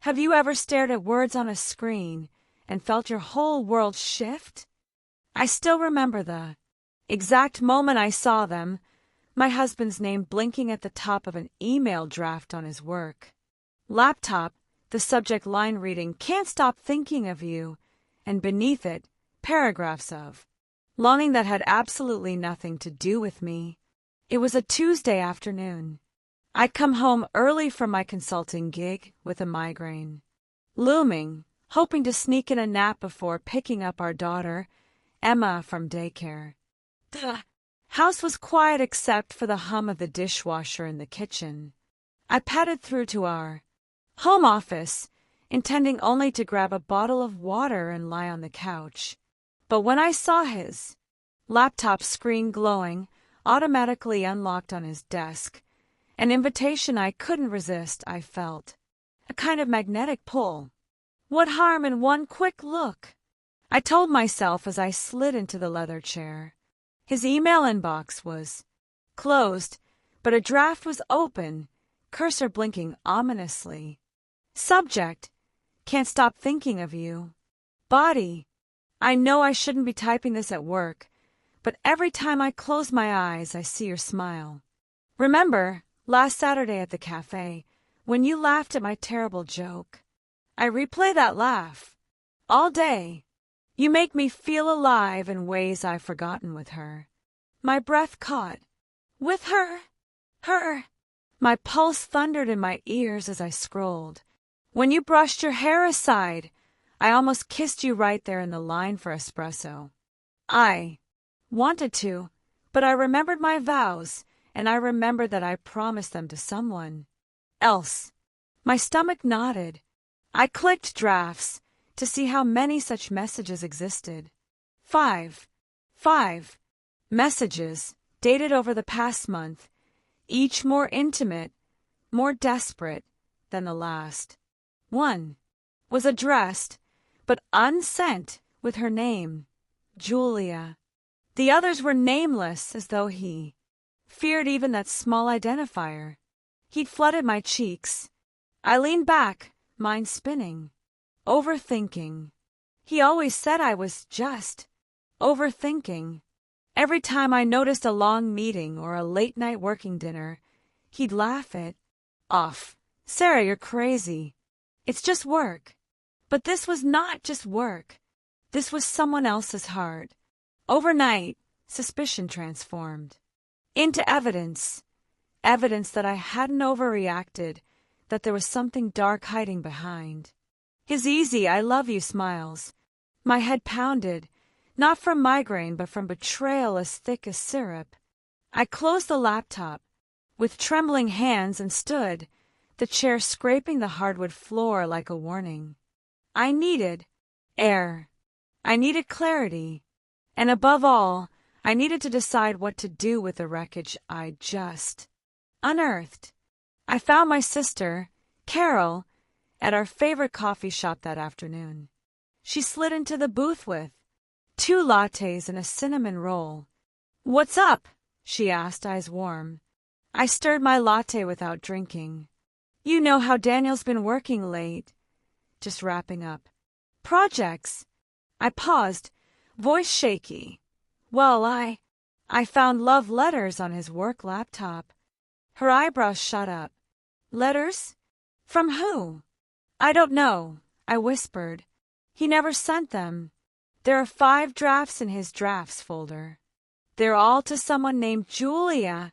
Have you ever stared at words on a screen and felt your whole world shift? I still remember the exact moment I saw them, my husband's name blinking at the top of an email draft on his work laptop, the subject line reading, "Can't stop thinking of you," and beneath it, paragraphs of longing that had absolutely nothing to do with me. It was a Tuesday afternoon. I'd come home early from my consulting gig with a migraine looming, hoping to sneak in a nap before picking up our daughter, Emma, from daycare. The house was quiet except for the hum of the dishwasher in the kitchen. I padded through to our home office, intending only to grab a bottle of water and lie on the couch. But when I saw his laptop screen glowing, automatically unlocked on his desk, an invitation I couldn't resist, I felt a kind of magnetic pull. What harm in one quick look? I told myself as I slid into the leather chair. His email inbox was closed, but a draft was open, cursor blinking ominously. Subject: "Can't stop thinking of you." Body: "I know I shouldn't be typing this at work, but every time I close my eyes, I see your smile. Remember last Saturday at the cafe, when you laughed at my terrible joke? I replay that laugh all day. You make me feel alive in ways I've forgotten with her." My breath caught. With her? Her? My pulse thundered in my ears as I scrolled. "When you brushed your hair aside, I almost kissed you right there in the line for espresso." I wanted to, but I remembered my vows, and I remembered that I promised them to someone else. My stomach knotted. I clicked drafts to see how many such messages existed. Five messages, dated over the past month, each more intimate, more desperate than the last. One was addressed, but unsent, with her name, Julia. The others were nameless, as though he feared even that small identifier. He'd flooded my cheeks. I leaned back, mind spinning. Overthinking. He always said I was just overthinking. Every time I noticed a long meeting or a late-night working dinner, he'd laugh it off. "Sarah, you're crazy. It's just work." But this was not just work. This was someone else's heart. Overnight, suspicion transformed into evidence. Evidence that I hadn't overreacted, that there was something dark hiding behind. His easy "I love you" smiles. My head pounded, not from migraine but from betrayal as thick as syrup. I closed the laptop with trembling hands and stood, the chair scraping the hardwood floor like a warning. I needed air. I needed clarity. And above all, I needed to decide what to do with the wreckage I'd just unearthed. I found my sister, Carol, at our favorite coffee shop that afternoon. She slid into the booth with 2 lattes and a cinnamon roll. "What's up?" she asked, eyes warm. I stirred my latte without drinking. "You know how Daniel's been working late. Just wrapping up projects." I paused, voice shaky. "Well, I found love letters on his work laptop." Her eyebrows shot up. "Letters? From who?" "I don't know," I whispered. "He never sent them. There are 5 drafts in his drafts folder. They're all to someone named Julia.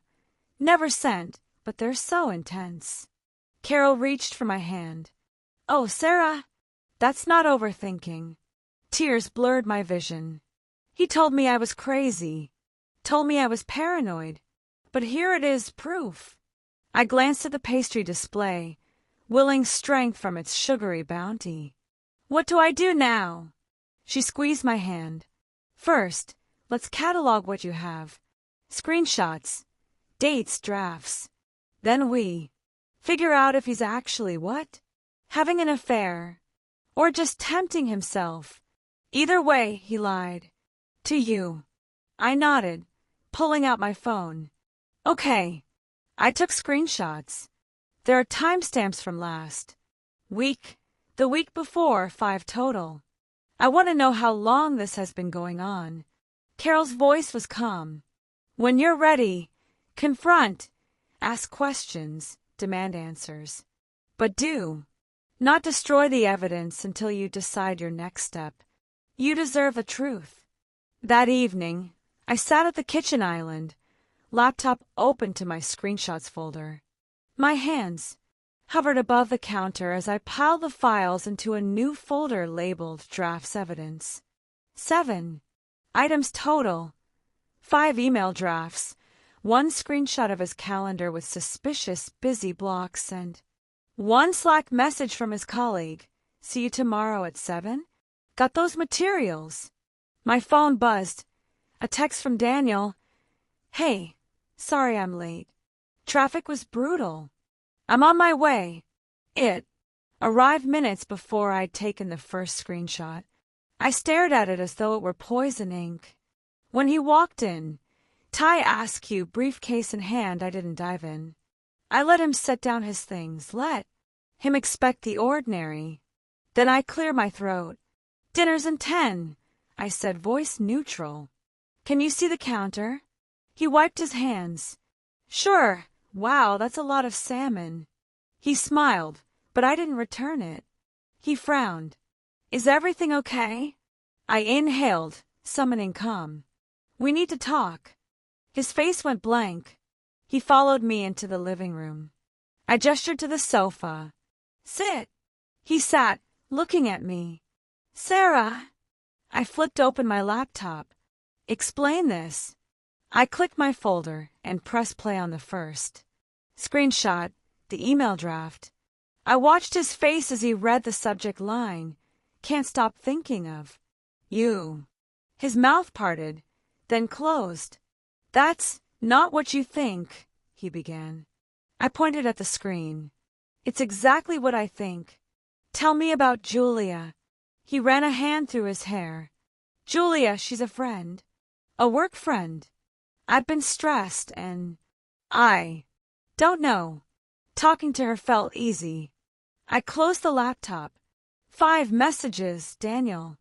Never sent, but they're so intense." Carol reached for my hand. "Oh, Sarah, that's not overthinking." Tears blurred my vision. "He told me I was crazy, told me I was paranoid, but here it is, proof." I glanced at the pastry display, willing strength from its sugary bounty. "What do I do now?" She squeezed my hand. "First, let's catalog what you have. Screenshots, dates, drafts. Then we figure out if he's actually what? Having an affair. Or just tempting himself. Either way, he lied. To you." I nodded, pulling out my phone. "Okay." I took screenshots. There are timestamps from last week, The week before, 5 total. I want to know how long this has been going on. Carol's voice was calm. When you're ready, confront, ask questions, demand answers. But do not destroy the evidence until you decide your next step. You deserve the truth. That evening, I sat at the kitchen island, laptop open to my screenshots folder. My hands hovered above the counter as I piled the files into a new folder labeled Drafts Evidence. 7 items total. 5 email drafts, 1 screenshot of his calendar with suspicious busy blocks, and 1 Slack message from his colleague. See you tomorrow at 7? Got those materials? My phone buzzed. A text from Daniel. Hey, sorry I'm late. Traffic was brutal. I'm on my way. It arrived minutes before I'd taken the first screenshot. I stared at it as though it were poison ink. When he walked in, tie askew, briefcase in hand, I didn't dive in. I let him set down his things, let him expect the ordinary. Then I cleared my throat. Dinner's in 10, I said, voice neutral. Can you see the counter? He wiped his hands. Sure. Wow, that's a lot of salmon. He smiled, but I didn't return it. He frowned. Is everything okay? I inhaled, summoning calm. We need to talk. His face went blank. He followed me into the living room. I gestured to the sofa. Sit. He sat, looking at me. Sarah. I flipped open my laptop. Explain this. I clicked my folder and pressed play on the first screenshot, the email draft. I watched his face as he read the subject line. Can't stop thinking of you. His mouth parted, then closed. That's not what you think, he began. I pointed at the screen. It's exactly what I think. Tell me about Julia. He ran a hand through his hair. Julia, she's a friend. A work friend. I've been stressed and I don't know. Talking to her felt easy. I closed the laptop. 5 messages, Daniel.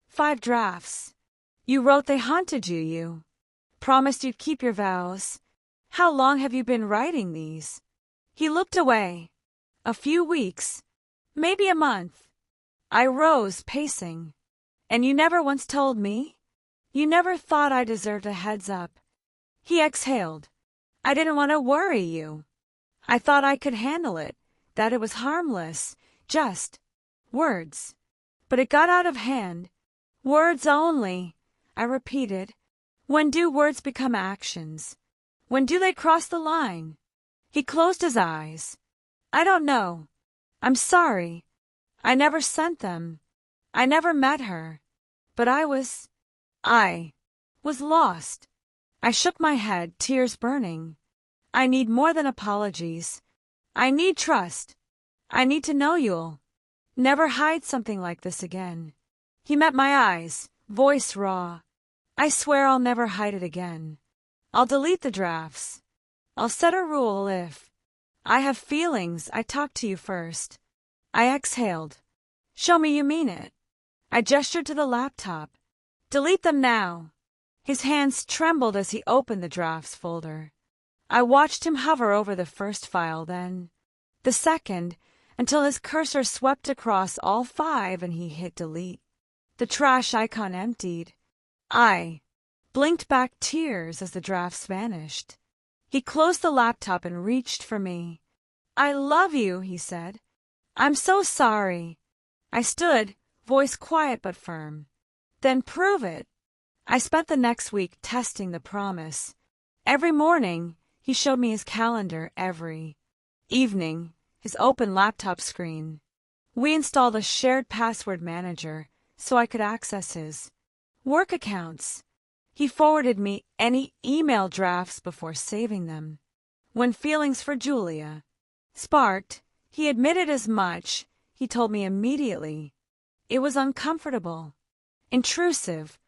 5 drafts. You wrote they haunted you, you promised you'd keep your vows. How long have you been writing these? He looked away. A few weeks. Maybe a month. I rose, pacing. And you never once told me? You never thought I deserved a heads up. He exhaled. I didn't want to worry you. I thought I could handle it, that it was harmless, just words. But it got out of hand. Words only, I repeated. When do words become actions? When do they cross the line? He closed his eyes. I don't know. I'm sorry. I never sent them. I never met her. But I was lost. I shook my head, tears burning. I need more than apologies. I need trust. I need to know you'll never hide something like this again. He met my eyes, voice raw. I swear I'll never hide it again. I'll delete the drafts. I'll set a rule if I have feelings, I talk to you first. I exhaled. Show me you mean it. I gestured to the laptop. Delete them now. His hands trembled as he opened the drafts folder. I watched him hover over the first file, then the second, until his cursor swept across all 5 and he hit delete. The trash icon emptied. I blinked back tears as the drafts vanished. He closed the laptop and reached for me. I love you, he said. I'm so sorry. I stood, voice quiet but firm. Then prove it. I spent the next week testing the promise. Every morning, he showed me his calendar. Every evening, his open laptop screen. We installed a shared password manager so I could access his work accounts. He forwarded me any email drafts before saving them. When feelings for Julia sparked, he admitted as much. He told me immediately. It was uncomfortable, intrusive,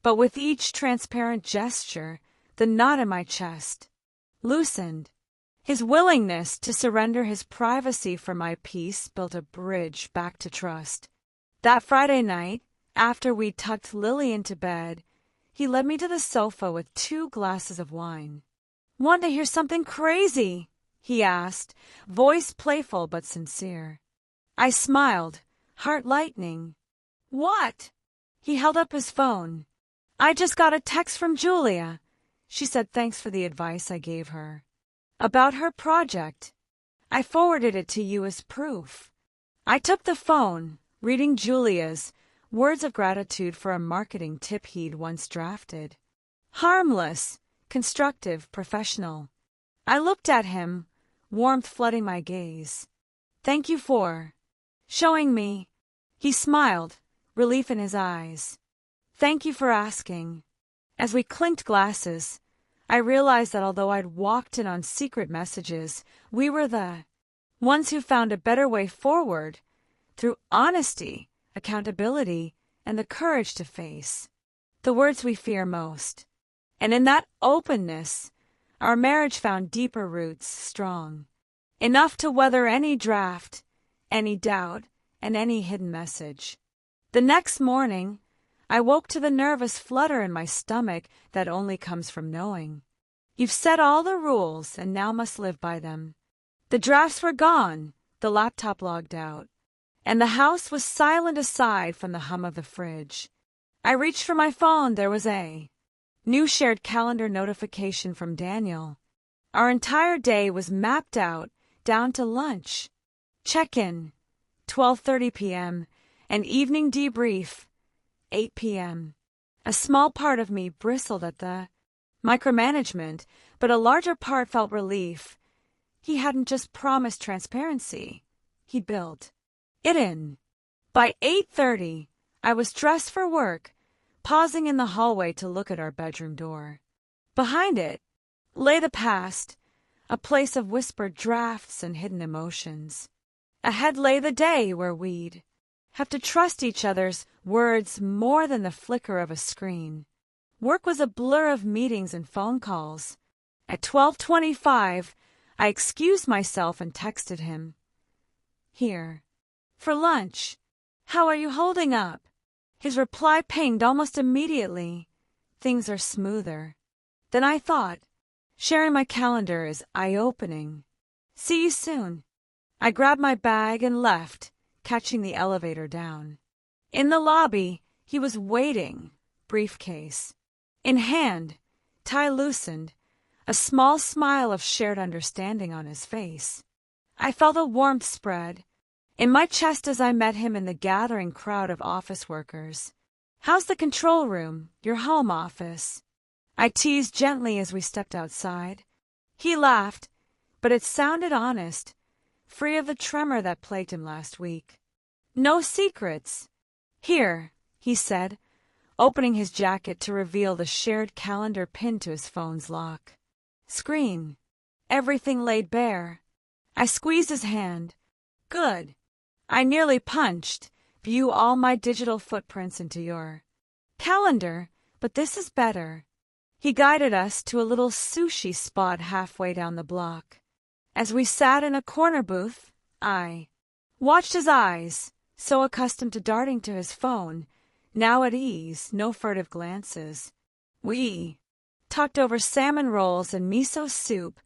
but with each transparent gesture, the knot in my chest loosened. His willingness to surrender his privacy for my peace built a bridge back to trust. That Friday night, after we'd tucked Lily into bed, he led me to the sofa with 2 glasses of wine. "Want to hear something crazy?" he asked, voice playful but sincere. I smiled, heart lightening. "What?" He held up his phone. "I just got a text from Julia." She said thanks for the advice I gave her. "About her project. I forwarded it to you as proof." I took the phone, reading Julia's words of gratitude for a marketing tip he'd once drafted. Harmless, constructive, professional. I looked at him, warmth flooding my gaze. "Thank you for showing me." He smiled, relief in his eyes. "Thank you for asking." As we clinked glasses, I realized that although I'd walked in on secret messages, we were the ones who found a better way forward through honesty, accountability, and the courage to face the words we fear most. And in that openness, our marriage found deeper roots, strong, enough to weather any draft, any doubt, and any hidden message. The next morning, I woke to the nervous flutter in my stomach that only comes from knowing. You've set all the rules and now must live by them. The drafts were gone, the laptop logged out, and the house was silent aside from the hum of the fridge. I reached for my phone. There was a new shared calendar notification from Daniel. Our entire day was mapped out down to lunch. Check-in, 12:30 p.m., and evening debrief, 8 p.m. A small part of me bristled at the micromanagement, but a larger part felt relief. He hadn't just promised transparency. He'd built it in. By 8:30, I was dressed for work, pausing in the hallway to look at our bedroom door. Behind it lay the past, a place of whispered drafts and hidden emotions. Ahead lay the day where we'd have to trust each other's words more than the flicker of a screen. Work was a blur of meetings and phone calls. At 12:25, I excused myself and texted him. "Here. For lunch. How are you holding up?" His reply pinged almost immediately. "Things are smoother." Then I thought, sharing my calendar is eye-opening. "See you soon." I grabbed my bag and left, catching the elevator down. In the lobby, he was waiting, briefcase in hand, tie loosened, a small smile of shared understanding on his face. I felt a warmth spread in my chest as I met him in the gathering crowd of office workers. "How's the control room, your home office?" I teased gently as we stepped outside. He laughed, but it sounded honest, free of the tremor that plagued him last week. "No secrets." "Here," he said, opening his jacket to reveal the shared calendar pinned to his phone's lock. Screen. Everything laid bare. I squeezed his hand. "Good." I nearly punched. "View all my digital footprints into your calendar, but this is better." He guided us to a little sushi spot halfway down the block. As we sat in a corner booth, I watched his eyes, so accustomed to darting to his phone, now at ease, no furtive glances. We talked over salmon rolls and miso soup,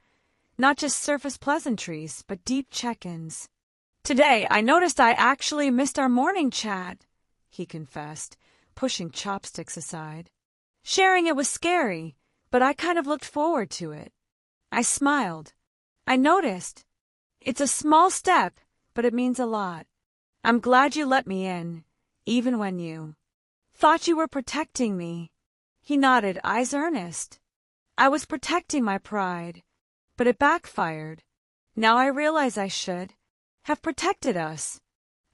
not just surface pleasantries, but deep check-ins. "Today, I noticed I actually missed our morning chat," he confessed, pushing chopsticks aside. "Sharing it was scary, but I kind of looked forward to it." I smiled. "I noticed. It's a small step, but it means a lot. I'm glad you let me in, even when you thought you were protecting me." He nodded, eyes earnest. "I was protecting my pride, but it backfired. Now I realize I should have protected us."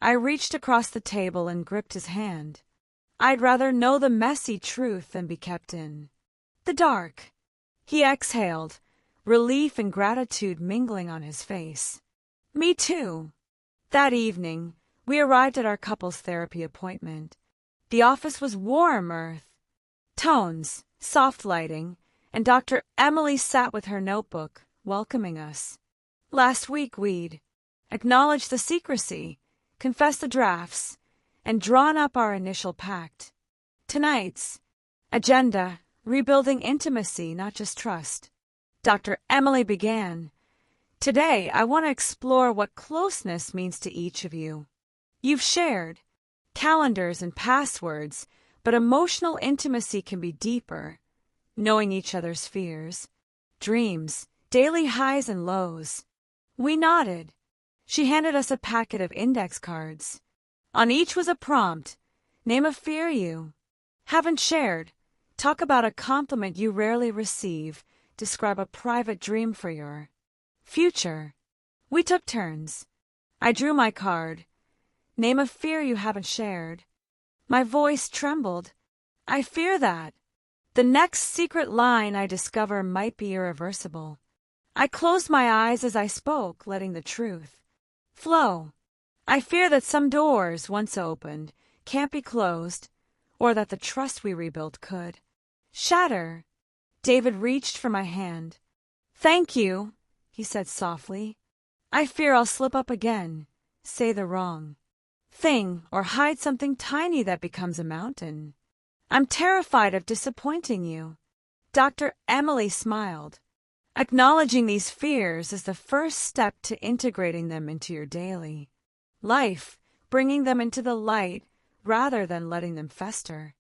I reached across the table and gripped his hand. "I'd rather know the messy truth than be kept in the dark." He exhaled, relief and gratitude mingling on his face. "Me too." That evening, we arrived at our couples therapy appointment. The office was warm earth tones, soft lighting, and Dr. Emily sat with her notebook, welcoming us. Last week we'd acknowledged the secrecy, confessed the drafts, and drawn up our initial pact. Tonight's agenda, rebuilding intimacy, not just trust. Dr. Emily began. Today, I want to explore what closeness means to each of you. You've shared calendars and passwords, but emotional intimacy can be deeper, knowing each other's fears, dreams, daily highs and lows. We nodded. She handed us a packet of index cards. On each was a prompt. Name a fear you haven't shared. Talk about a compliment you rarely receive. Describe a private dream for your future. We took turns. I drew my card. Name a fear you haven't shared. My voice trembled. I fear that the next secret line I discover might be irreversible. I closed my eyes as I spoke, letting the truth flow. I fear that some doors, once opened, can't be closed, or that the trust we rebuilt could shatter. David reached for my hand. Thank you, he said softly. I fear I'll slip up again, say the wrong thing, or hide something tiny that becomes a mountain. I'm terrified of disappointing you. Dr. Emily smiled. Acknowledging these fears is the first step to integrating them into your daily life, bringing them into the light rather than letting them fester.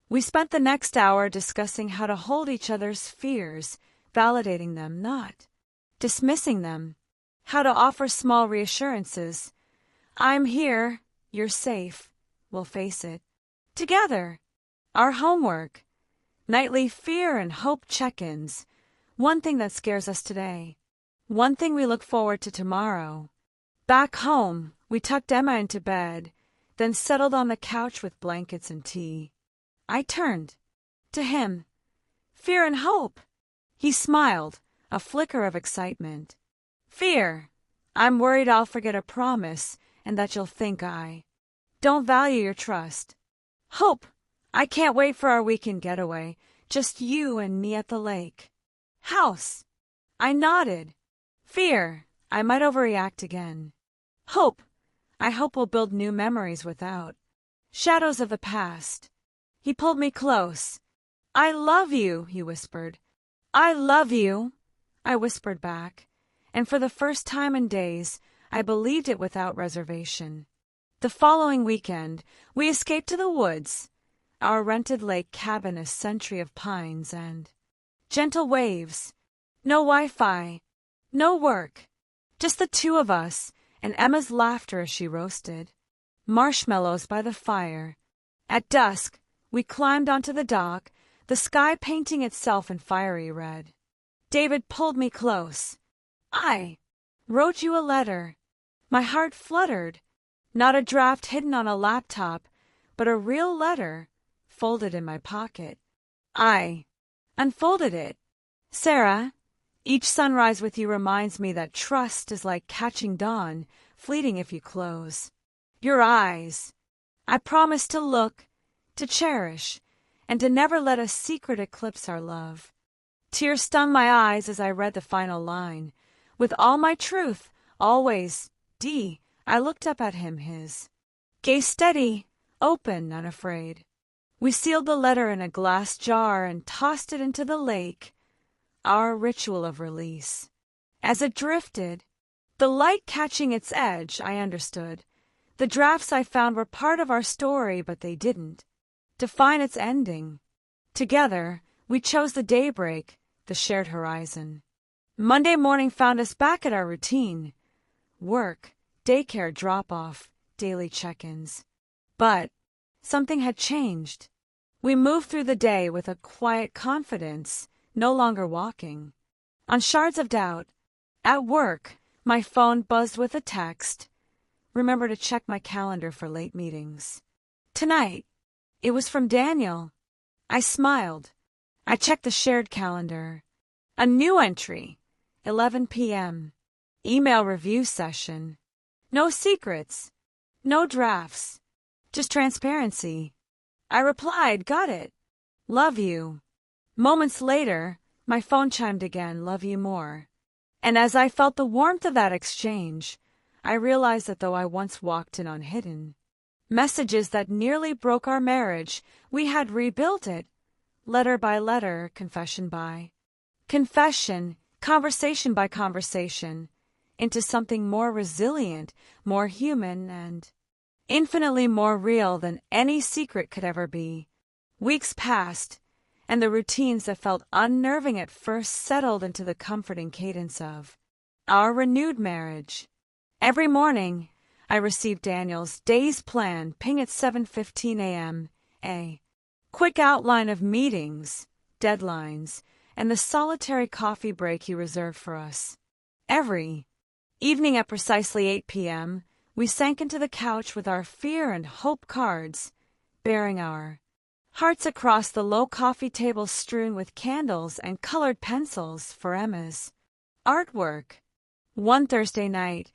We spent the next hour discussing how to hold each other's fears, validating them, not dismissing them, how to offer small reassurances. I'm here, you're safe, we'll face it together. Our homework, nightly fear and hope check-ins, one thing that scares us today, one thing we look forward to tomorrow. Back home, we tucked Emma into bed, then settled on the couch with blankets and tea. I turned to him. Fear and hope. He smiled, a flicker of excitement. Fear. I'm worried I'll forget a promise and that you'll think I don't value your trust. Hope. I can't wait for our weekend getaway, just you and me at the lake. House. I nodded. Fear. I might overreact again. Hope. I hope we'll build new memories without shadows of the past. He pulled me close. I love you, he whispered. I love you, I whispered back, and for the first time in days, I believed it without reservation. The following weekend, we escaped to the woods, our rented lake cabin a century of pines and gentle waves. No Wi-Fi, no work, just the two of us and Emma's laughter as she roasted marshmallows by the fire. At dusk, we climbed onto the dock, the sky painting itself in fiery red. David pulled me close. I wrote you a letter. My heart fluttered. Not a draft hidden on a laptop, but a real letter, folded in my pocket. I unfolded it. Sarah, each sunrise with you reminds me that trust is like catching dawn, fleeting if you close your eyes. I promise to look, to cherish, and to never let a secret eclipse our love. Tears stung my eyes as I read the final line. With all my truth, always, D. I looked up at him, his gaze steady, open, unafraid. We sealed the letter in a glass jar and tossed it into the lake, our ritual of release. As it drifted, the light catching its edge, I understood. The drafts I found were part of our story, but they didn't define its ending. Together, we chose the daybreak, the shared horizon. Monday morning found us back at our routine. Work, daycare drop-off, daily check-ins. But something had changed. We moved through the day with a quiet confidence, no longer walking on shards of doubt. At work, my phone buzzed with a text. Remember to check my calendar for late meetings. Tonight, it was from Daniel. I smiled. I checked the shared calendar. A new entry, 11 p.m. Email review session. No secrets, no drafts, just transparency. I replied, got it. Love you. Moments later, my phone chimed again, love you more. And as I felt the warmth of that exchange, I realized that though I once walked in unhidden messages that nearly broke our marriage, we had rebuilt it, letter by letter, confession by confession, conversation by conversation, into something more resilient, more human, and infinitely more real than any secret could ever be. Weeks passed, and the routines that felt unnerving at first settled into the comforting cadence of our renewed marriage. Every morning, I received Daniel's day's plan ping at 7:15 a.m., a quick outline of meetings, deadlines, and the solitary coffee break he reserved for us. Every evening at precisely 8 p.m., we sank into the couch with our fear and hope cards, bearing our hearts across the low coffee table strewn with candles and colored pencils for Emma's artwork. One Thursday night,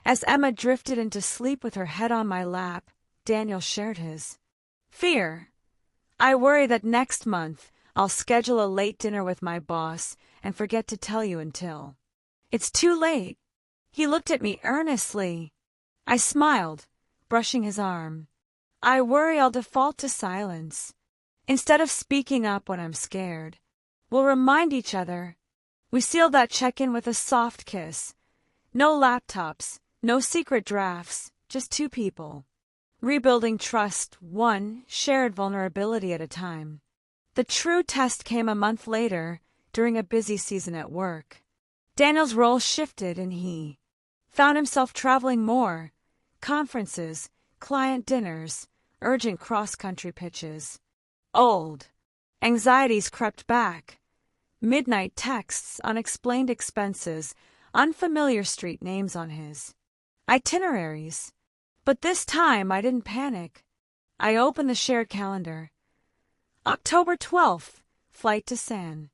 as Emma drifted into sleep with her head on my lap, Daniel shared his fear. I worry that next month I'll schedule a late dinner with my boss and forget to tell you until it's too late. He looked at me earnestly. I smiled, brushing his arm. I worry I'll default to silence. Instead of speaking up when I'm scared, we'll remind each other. We sealed that check-in with a soft kiss. No laptops, no secret drafts, just two people, rebuilding trust one shared vulnerability at a time. The true test came a month later, during a busy season at work. Daniel's role shifted and he found himself traveling more, conferences, client dinners, urgent cross-country pitches. Old anxieties crept back. Midnight texts, unexplained expenses, unfamiliar street names on his itineraries. But this time I didn't panic. I opened the shared calendar. October 12th, flight to San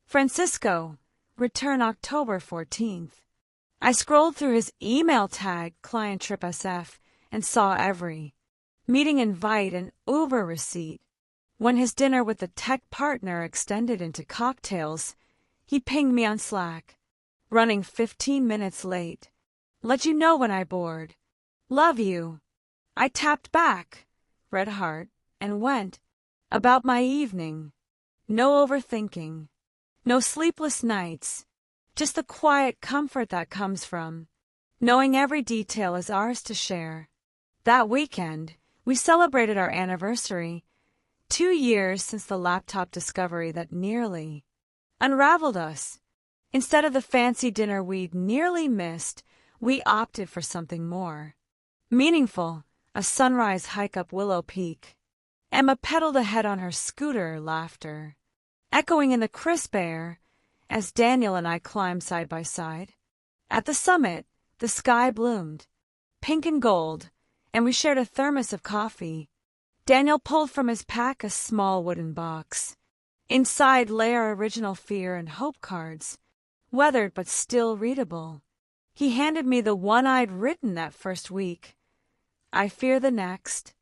Francisco, return October 14th. I scrolled through his email tag, client trip SF, and saw every meeting invite and Uber receipt. When his dinner with the tech partner extended into cocktails, he pinged me on Slack. Running 15 minutes late. Let you know when I board. Love you. I tapped back, red heart, and went about my evening. No overthinking. No sleepless nights. Just the quiet comfort that comes from knowing every detail is ours to share. That weekend, we celebrated our anniversary. 2 years since the laptop discovery that nearly unraveled us. Instead of the fancy dinner we'd nearly missed, we opted for something more meaningful, a sunrise hike up Willow Peak. Emma pedaled ahead on her scooter, laughter echoing in the crisp air as Daniel and I climbed side by side. At the summit, the sky bloomed, pink and gold, and we shared a thermos of coffee. Daniel pulled from his pack a small wooden box. Inside lay our original fear and hope cards, weathered but still readable. He handed me the one I'd written that first week. I fear the next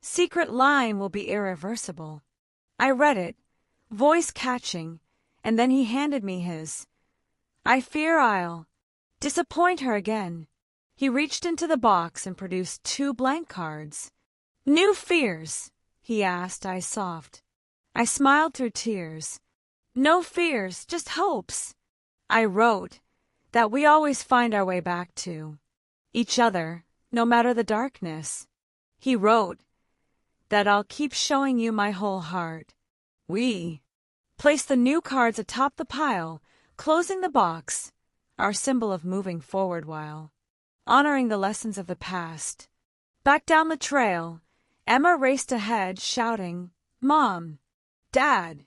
secret line will be irreversible. I read it, voice catching, and then he handed me his. I fear I'll disappoint her again. He reached into the box and produced 2 blank cards. New fears, he asked, I soft. I smiled through tears. No fears, just hopes. I wrote that we always find our way back to each other, no matter the darkness. He wrote that I'll keep showing you my whole heart. We placed the new cards atop the pile, closing the box, our symbol of moving forward while honoring the lessons of the past. Back down the trail, Emma raced ahead, shouting, Mom! Dad!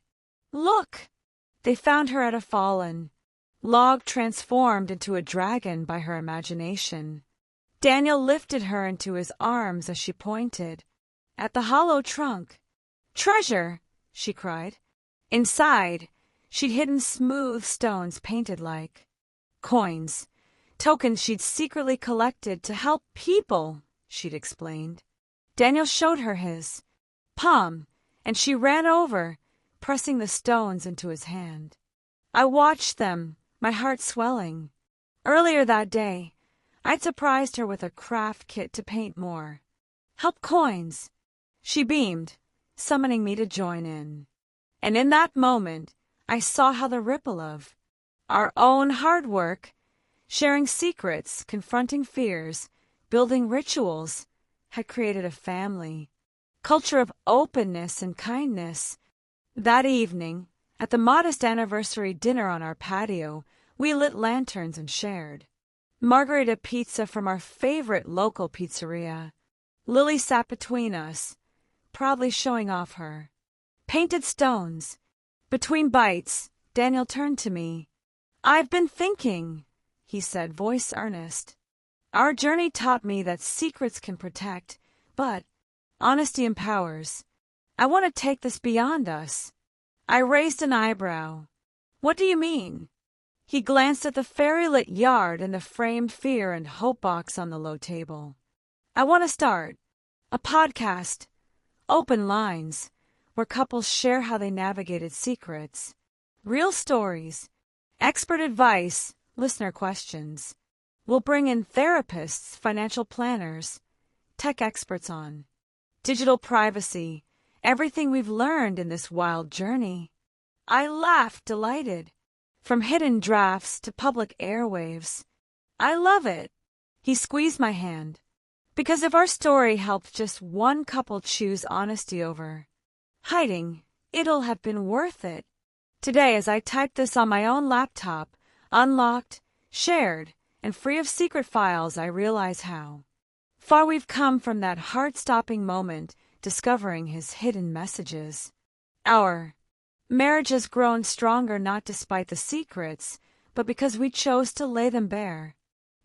Look! They found her at a fallen log transformed into a dragon by her imagination. Daniel lifted her into his arms as she pointed at the hollow trunk. Treasure! She cried. Inside, she'd hidden smooth stones painted like coins, tokens she'd secretly collected to help people, she'd explained. Daniel showed her his palm, and she ran over, pressing the stones into his hand. I watched them, my heart swelling. Earlier that day, I'd surprised her with a craft kit to paint more. Help coins. She beamed, summoning me to join in. And in that moment, I saw how the ripple of our own hard work, sharing secrets, confronting fears, building rituals, had created a family, culture of openness and kindness. That evening, at the modest anniversary dinner on our patio, we lit lanterns and shared margarita pizza from our favorite local pizzeria. Lily sat between us, proudly showing off her painted stones. Between bites, Daniel turned to me. "I've been thinking," he said, voice earnest. "Our journey taught me that secrets can protect, but honesty empowers. I want to take this beyond us." I raised an eyebrow. "What do you mean?" He glanced at the fairy-lit yard and the framed fear and hope box on the low table. "I want to start a podcast, open lines, where couples share how they navigated secrets. Real stories, expert advice, listener questions. We'll bring in therapists, financial planners, tech experts on digital privacy, everything we've learned in this wild journey." I laughed, delighted. From hidden drafts to public airwaves. "I love it." He squeezed my hand. "Because if our story helped just one couple choose honesty over hiding, it'll have been worth it." Today, as I typed this on my own laptop, unlocked, shared, and free of secret files, I realize how far we've come from that heart-stopping moment discovering his hidden messages. Our marriage has grown stronger not despite the secrets, but because we chose to lay them bare.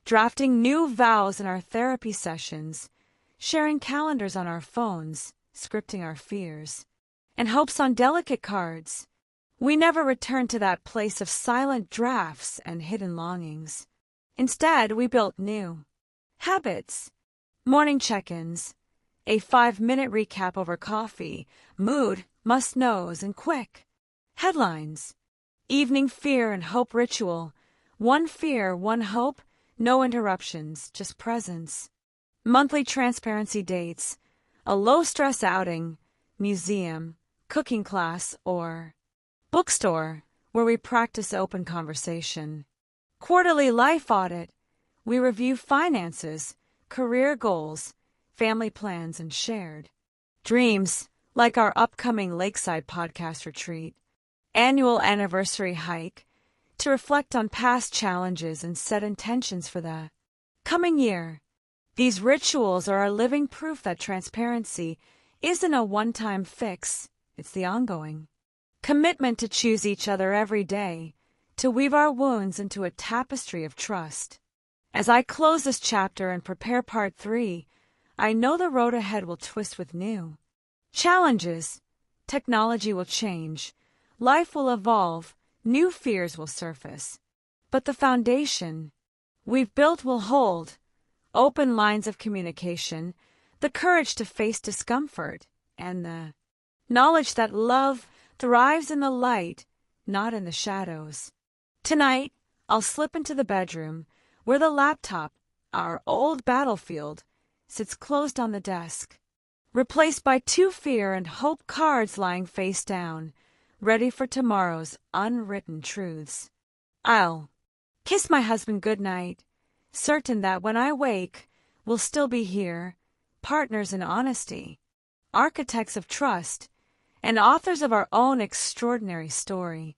Drafting new vows in our therapy sessions, sharing calendars on our phones, scripting our fears, and hopes on delicate cards. We never returned to that place of silent drafts and hidden longings. Instead, we built new habits, morning check-ins, a 5-minute recap over coffee, mood, must-knows, and quick headlines, evening fear and hope ritual, one fear, one hope, no interruptions, just presence, monthly transparency dates, a low-stress outing, museum, cooking class, or bookstore, where we practice open conversation. Quarterly life audit, we review finances, career goals, family plans, and shared dreams, like our upcoming lakeside podcast retreat. Annual anniversary hike, to reflect on past challenges and set intentions for the coming year. These rituals are our living proof that transparency isn't a one-time fix, it's the ongoing commitment to choose each other every day, to weave our wounds into a tapestry of trust. As I close this chapter and prepare part 3, I know the road ahead will twist with new challenges. Technology will change, life will evolve, new fears will surface. But the foundation we've built will hold: open lines of communication, the courage to face discomfort, and the knowledge that love thrives in the light, not in the shadows. Tonight, I'll slip into the bedroom, where the laptop, our old battlefield, sits closed on the desk, replaced by 2 fear and hope cards lying face down, ready for tomorrow's unwritten truths. I'll kiss my husband goodnight, certain that when I wake, we'll still be here, partners in honesty, architects of trust, and authors of our own extraordinary story.